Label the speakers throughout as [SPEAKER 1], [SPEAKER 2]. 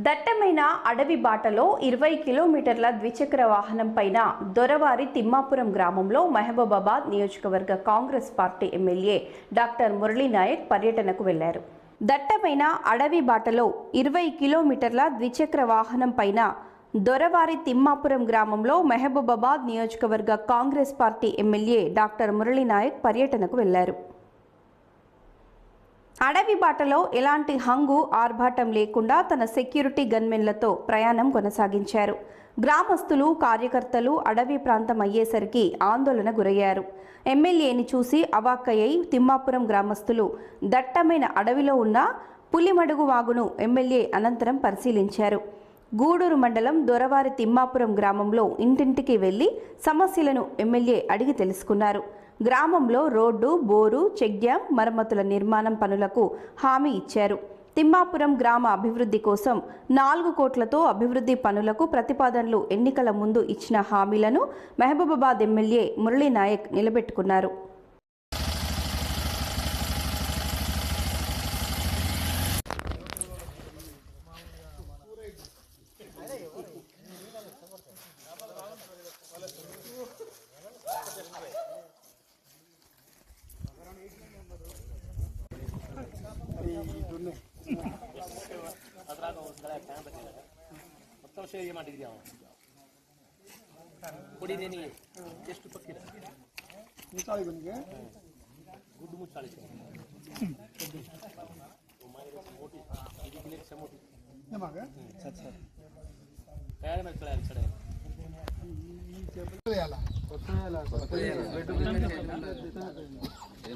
[SPEAKER 1] దట్టమైన అడవి బాటలో 20 కిలోమీటర్ల ద్విచక్ర వాహనం పైన దొరవారి తిమ్మాపురం గ్రామంలో మహబూబాబాద్ నియోజకవర్గ Congress party MLA doctor Murali Naik పర్యటనకు వెళ్లారు. దట్టమైన అడవి బాటలో 20 కిలోమీటర్ల ద్విచక్ర వాహనం పైన దొరవారి తిమ్మాపురం గ్రామంలో మహబూబాబాద్ నియోజకవర్గ Congress party MLA doctor Murali Naik పర్యటనకు వెళ్లారు. అడవి బాటలో ఎలాంటి హంగు ఆర్భాటం లేకుండా తన సెక్యూరిటీ గన్మెన్లతో ప్రయాణం కొనసాగించారు. గ్రామస్తులు, కార్యకర్తలు అడవి ప్రాంతం అయ్యేసరికి ఆందోళన గురయ్యారు. ఎమ్మెల్యేని చూసి అవాక్కయ్యి తిమ్మాపురం గ్రామస్తులు దట్టమైన అడవిలో ఉన్న పులిమడుగు వాగును ఎమ్మెల్యే అనంతరం పరిశీలించారు. గూడూరు మండలం దొరవారి తిమ్మాపురం గ్రామంలో ఇంటింటికి వెళ్లి సమస్యలను ఎమ్మెల్యే అడిగి తెలుసుకున్నారు. గ్రామంలో రోడ్డు, బోరు, చెక్ డ్యాం మరమ్మతుల నిర్మాణం పనులకు హామీ ఇచ్చారు. తిమ్మాపురం గ్రామ అభివృద్ధి కోసం 4 కోట్లతో అభివృద్ధి పనులకు ప్రతిపాదనలు ఎన్నికల ముందు ఇచ్చిన హామీలను మహబూబాబాద్ ఎమ్మెల్యే మురళీ నాయక్ నిలబెట్టుకున్నారు.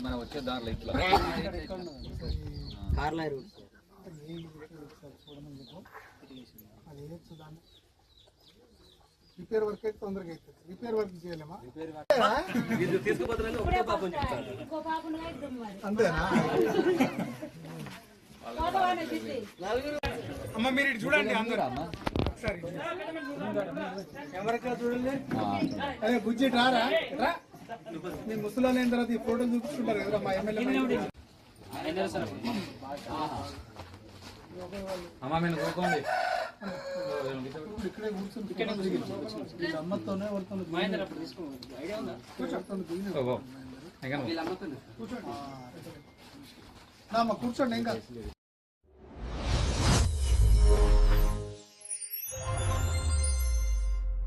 [SPEAKER 2] మనం వచ్చే దారిలో ఇట్లా
[SPEAKER 3] రిపేర్ వర్క్ అయితే తొందరగా అవుతుంది. రిపేర్ వర్క్ చేయలేమా? అంతేనా? అమ్మ మీరు ఇటు చూడండి, అందరూ ఒకసారి ఎవరికా చూడండి. అదే బుజ్జి రారా రా, మీ ముసలాలు అయిన తర్వాత ఈ ఫోటోలు చూపించుకుంటారు కదా మా ఎమ్మెల్యే. ఇక్కడే కూర్చొని అమ్మతోనే కూర్చోండి. కూర్చోండి ఇంకా